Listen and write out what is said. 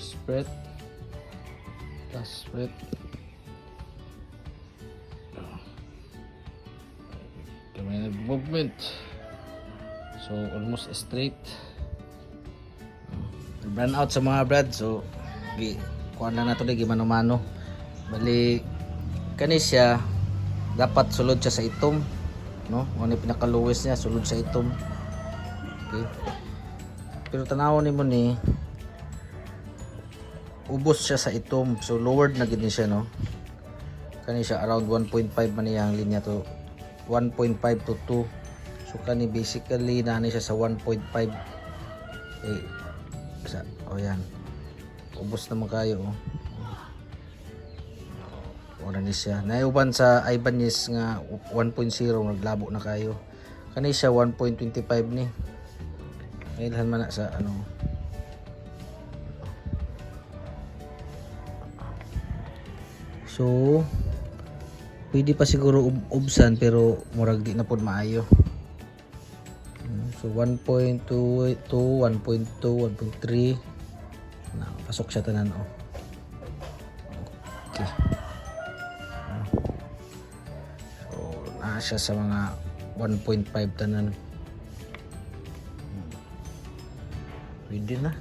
first spread, last spread. Kami movement, so almost straight. Run out sa mga brad, so kuha lang nato lagi mano-mano. Bali kani siya dapat sulod siya sa itom, no? Ano pinaka-lowest niya, sulod sa itom. Okay. Pero tanawon nimo ni ubos siya sa itom, so lowered na gid ni siya, no? Kani siya around 1.5 man niya ang linya to 1.5 to 2. So kani basically nani siya sa 1.5. Yan. Ubos naman kayo, oh. Ora ni siya. Naiuban sa Ibanez nga 1.0 naglabo na kayo. Kani siya 1.25 ni. Ilhan man na sa ano. So pwede pa siguro ubsan pero murag di na pud maayo. So 1.2, 1.2, 1.3 na pasok siya tanan, oh. Okay. So na siya sa mga 1.5 tanan. Pwede na.